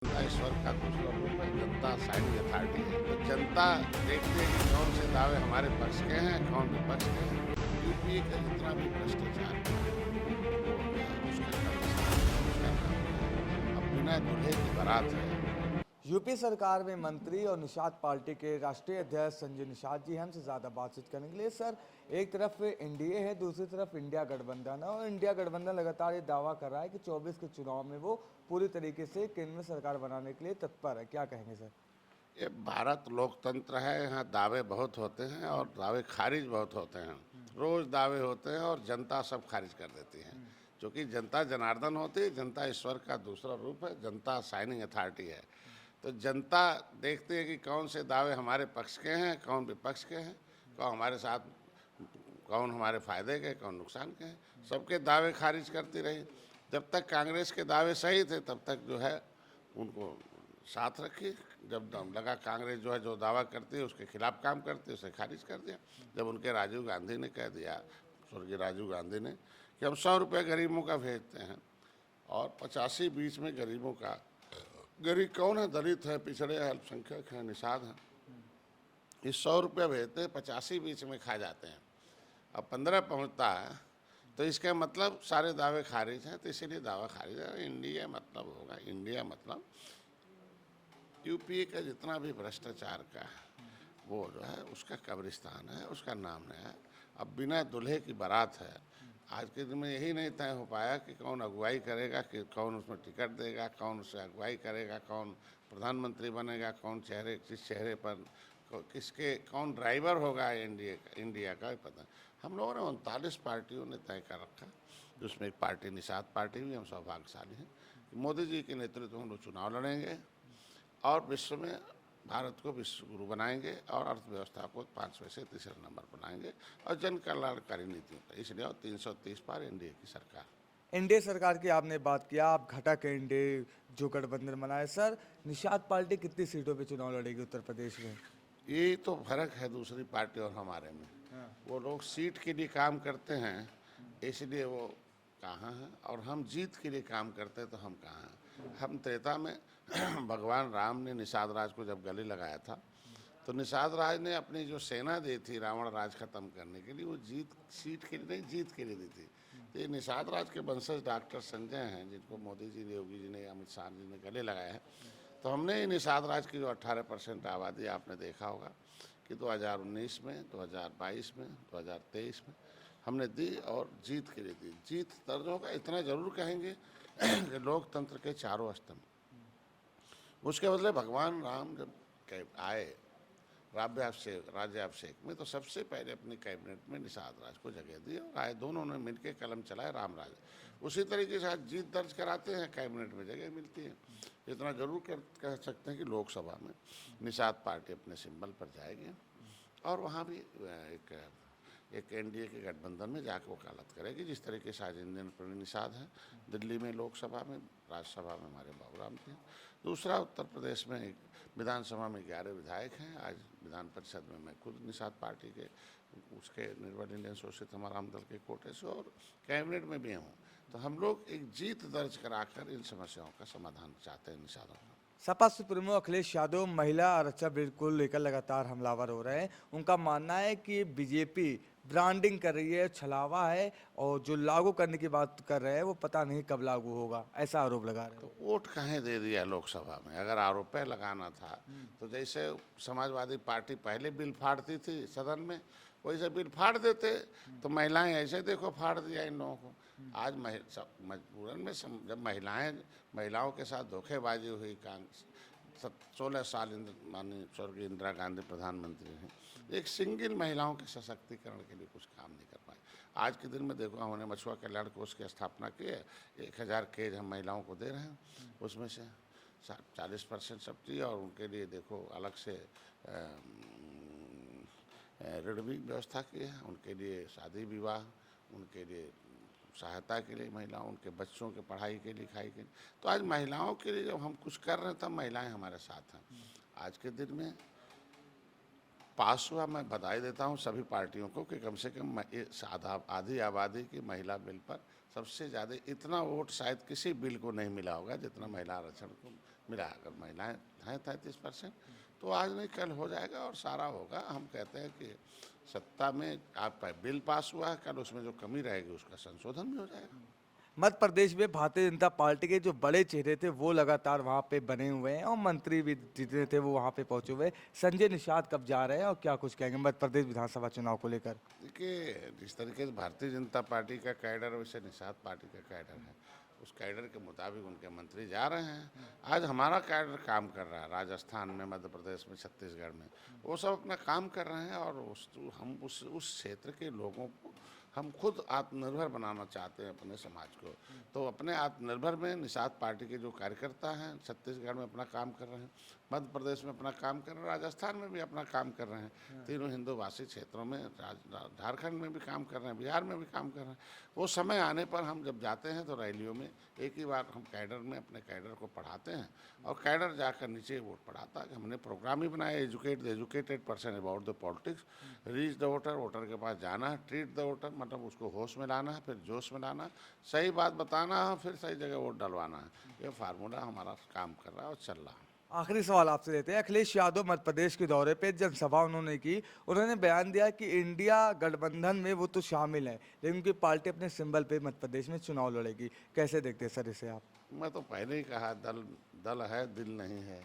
जनता ईश्वर का दूसरा रूप है, जनता साइनिंग अथॉरिटी है। तो जनता देखती है कि कौन से दावे हमारे पक्ष के हैं, कौन विपक्ष के हैं। यूपीए का जितना भी भ्रष्टाचार है, वो उसका कब्रिस्तान है, उसका नाम है। अब बिना दूल्हे की बारात है। यूपी सरकार में मंत्री और निषाद पार्टी के राष्ट्रीय अध्यक्ष संजय निषाद जी हमसे ज़्यादा बातचीत करने के लिए। सर, एक तरफ एनडीए है, दूसरी तरफ इंडिया गठबंधन है और इंडिया गठबंधन लगातार ये दावा कर रहा है कि 24 के चुनाव में वो पूरी तरीके से केंद्र में सरकार बनाने के लिए तत्पर है। क्या कहेंगे सर? ये भारत लोकतंत्र है, यहाँ दावे बहुत होते हैं और दावे खारिज बहुत होते हैं। रोज दावे होते हैं और जनता सब खारिज कर देती है। क्योंकि जनता जनार्दन होती है, जनता ईश्वर का दूसरा रूप है, जनता साइनिंग अथॉरिटी है। तो जनता देखती है कि कौन से दावे हमारे पक्ष के हैं, कौन विपक्ष के हैं, कौन हमारे साथ, कौन हमारे फायदे के, कौन नुकसान के हैं। सबके दावे खारिज करती रही। जब तक कांग्रेस के दावे सही थे तब तक जो है उनको साथ रखी। जब लगा कांग्रेस जो है जो दावा करती है उसके खिलाफ काम करती है, उसे खारिज कर दिया। जब उनके राजीव गांधी ने कह दिया, स्वर्गीय राजीव गांधी ने, कि हम 100 रुपये गरीबों का भेजते हैं और 85 बीच में गरीबों का, गरीब कौन है? दलित है, पिछड़े हैं, अल्पसंख्यक हैं, निषाद हैं। इस 100 रुपये भेजते हैं, 85 बीच में खा जाते हैं। अब 15 पहुंचता है तो इसका मतलब सारे दावे खारिज हैं। तो इसीलिए दावा खारिज है। इंडिया मतलब होगा, इंडिया मतलब यूपीए का जितना भी भ्रष्टाचार का है वो जो है उसका कब्रिस्तान है, उसका नाम है। अब बिना दूल्हे की बारात है। आज के दिन में यही नहीं तय हो पाया कि कौन अगुवाई करेगा, कि कौन उसमें टिकट देगा, कौन उससे अगुवाई करेगा, कौन प्रधानमंत्री बनेगा, कौन चेहरे किस चेहरे पर किसके कौन ड्राइवर होगा इंडिया का पता। हम लोगों ने 39 पार्टियों ने तय कर रखा, जिसमें एक पार्टी निषाद पार्टी भी। हम सौभाग्यशाली हैं कि मोदी जी के नेतृत्व में हम लोग चुनाव लड़ेंगे और विश्व में भारत को विश्व गुरु बनाएंगे और अर्थव्यवस्था को 5वें से तीसरे नंबर बनाएंगे और जन कल्याणकारी नीतियों का। इसलिए और 330 पार एनडीए की सरकार। एनडीए सरकार की आपने बात किया, आप घटक एनडीए जो गठबंधन बनाए। सर, निषाद पार्टी कितनी सीटों पे चुनाव लड़ेगी उत्तर प्रदेश में? यही तो फर्क है दूसरी पार्टी और हमारे में। वो लोग सीट के लिए काम करते हैं, इसलिए वो कहाँ हैं, और हम जीत के लिए काम करते हैं तो हम कहाँ हैं। हम त्रेता में भगवान राम ने निषाद राज को जब गले लगाया था तो निषाद राज ने अपनी जो सेना दी थी रावण राज खत्म करने के लिए, वो जीत सीट के लिए नहीं, जीत के लिए दी थी। तो ये निषाद राज के वंशज डॉक्टर संजय हैं, जिनको मोदी जी, योगी जी ने, अमित शाह जी ने गले लगाया है। तो हमने निषाद राज की जो 18% आबादी आपने देखा होगा कि 2019 में, 2022 में, 2023 में हमने दी और जीत के लिए दी। जीत दर्जों का इतना जरूर कहेंगे कि लोकतंत्र के चारों स्तंभ। उसके बदले भगवान राम जब आए राज्याभिषेक में, तो सबसे पहले अपनी कैबिनेट में निषाद राज को जगह दी और आए, दोनों ने मिलकर कलम चलाए राम राज। उसी तरीके से आज जीत दर्ज कराते हैं, कैबिनेट में जगह मिलती है। इतना जरूर कह सकते हैं कि लोकसभा में निषाद पार्टी अपने सिंबल पर जाएगी और वहाँ भी एक एनडीए के गठबंधन में जाकर वकालत करेगी, जिस तरीके से आज इंडियन प्रणीत निषाद है दिल्ली में, लोकसभा में, राज्यसभा में हमारे बाबूराम थे। दूसरा, उत्तर प्रदेश में एक विधानसभा में 11 विधायक हैं। आज विधान परिषद में मैं खुद निषाद पार्टी के उसके निर्मल इंडियन शोषित हमारा राम दल के कोटे से और कैबिनेट में भी हूँ। तो हम लोग एक जीत दर्ज कराकर इन समस्याओं का समाधान चाहते हैं निषादों का। सपा सुप्रीमो अखिलेश यादव महिला आरक्षण बिल को लेकर लगातार हमलावर हो रहे हैं। उनका मानना है कि बीजेपी ब्रांडिंग कर रही है, छलावा है और जो लागू करने की बात कर रहे हैं वो पता नहीं कब लागू होगा, ऐसा आरोप लगा रहे हैं। तो वोट कहें दे दिया लोकसभा में? अगर आरोप लगाना था तो जैसे समाजवादी पार्टी पहले बिल फाड़ती थी सदन में, वैसे बिल फाड़ देते। तो महिलाएं ऐसे देखो फाड़ दिया इन लोगों को। आज मजबूरन में जब महिलाओं के साथ धोखेबाजी हुई, 16 साल माननीय स्वर्गीय इंदिरा गांधी प्रधानमंत्री हैं, एक सिंगल महिलाओं के सशक्तिकरण के लिए कुछ काम नहीं कर पाए। आज के दिन में देखो, हमने मछुआ कल्याण कोष की स्थापना की है, 1000 केज हम महिलाओं को दे रहे हैं। उसमें से 40% सब्सिडी और उनके लिए देखो अलग से ऋण भी व्यवस्था की है। उनके लिए शादी विवाह, उनके लिए सहायता के लिए महिलाओं, उनके बच्चों के पढ़ाई के लिखाई के लिए। तो आज महिलाओं के लिए जब हम कुछ कर रहे हैं तब महिलाएं हमारे साथ हैं। आज के दिन में पास हुआ, मैं बधाई देता हूं सभी पार्टियों को कि कम से कम आधी आबादी की महिला बिल पर सबसे ज़्यादा इतना वोट शायद किसी बिल को नहीं मिला होगा जितना महिला आरक्षण को मिला। अगर महिलाएं हैं 33%, तो आज नहीं कल हो जाएगा और सारा होगा। हम कहते हैं कि सत्ता में आपका बिल पास हुआ है, कल उसमें जो कमी रहेगी उसका संशोधन भी हो जाएगा। मध्य प्रदेश में भारतीय जनता पार्टी के जो बड़े चेहरे थे वो लगातार वहाँ पे बने हुए हैं और मंत्री भी जितने थे वो वहाँ पे पहुंचे हुए हैं। संजय निषाद कब जा रहे हैं और क्या कुछ कहेंगे मध्य प्रदेश विधानसभा चुनाव को लेकर? देखिए, जिस तरीके से भारतीय जनता पार्टी का कैडर वैसे निषाद पार्टी का कैडर है, उस कैडर के मुताबिक उनके मंत्री जा रहे हैं। आज हमारा कैडर काम कर रहा है राजस्थान में, मध्य प्रदेश में, छत्तीसगढ़ में, वो सब अपना काम कर रहे हैं और हम उस क्षेत्र के लोगों को हम खुद आत्मनिर्भर बनाना चाहते हैं अपने समाज को। तो अपने आत्मनिर्भर में निषाद पार्टी के जो कार्यकर्ता हैं छत्तीसगढ़ में अपना काम कर रहे हैं, मध्य प्रदेश में अपना काम कर रहे हैं, राजस्थान में भी अपना काम कर रहे हैं, तीनों हिंदूभाषी क्षेत्रों में, झारखंड में भी काम कर रहे हैं, बिहार में भी काम कर रहे हैं। वो समय आने पर हम जब जाते हैं तो रैलियों में एक ही बार हम कैडर में अपने कैडर को पढ़ाते हैं और कैडर जाकर नीचे वोट पढ़ाता है। हमने प्रोग्राम ही बनाया, educate the educated person about the politics, reach the voter, voter के पास जाना है, ट्रीट द वोटर, मतलब उसको होश में लाना है, फिर जोश में लाना है, सही बात बताना है, फिर सही जगह वोट डलवाना है। ये फार्मूला हमारा काम कर रहा है और चल रहा है। आखिरी सवाल आपसे लेते हैं। अखिलेश यादव मध्य प्रदेश के दौरे पे जनसभा उन्होंने की, उन्होंने बयान दिया कि इंडिया गठबंधन में वो तो शामिल है लेकिन उनकी पार्टी अपने सिंबल पे मध्य प्रदेश में चुनाव लड़ेगी। कैसे देखते हैं सर इसे आप? मैं तो पहले ही कहा, दल है दिल नहीं है।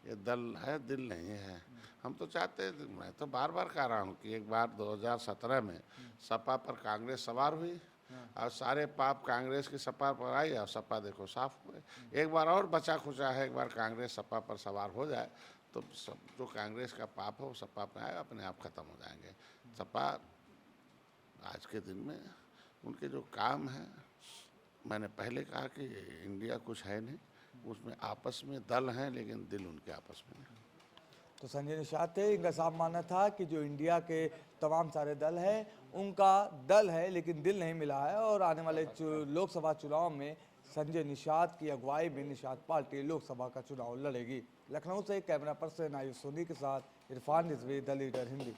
ये दल है दिल नहीं है। हम तो चाहते हैं, मैं तो बार बार कह रहा हूँ कि एक बार 2017 में सपा पर कांग्रेस सवार हुई और सारे पाप कांग्रेस की सपा पर आई और सपा देखो साफ हुए। एक बार और बचा खुचा है, एक बार कांग्रेस सपा पर सवार हो जाए तो सब जो कांग्रेस का पाप हो सपा पर आए, अपने आप खत्म हो जाएंगे। सपा आज के दिन में उनके जो काम है, मैंने पहले कहा कि इंडिया कुछ है नहीं, उसमें आपस में दल हैं लेकिन दिल उनके आपस में नहीं। तो संजय निषाद थे, इनका साफ मानना था कि जो इंडिया के तमाम सारे दल हैं उनका दल है लेकिन दिल नहीं मिला है और आने वाले लोकसभा चुनाव में संजय निषाद की अगुवाई में निषाद पार्टी लोकसभा का चुनाव लड़ेगी। लखनऊ से कैमरा पर्सन आयुष सोनी के साथ इरफान रिजवी, द लीडर हिंदी।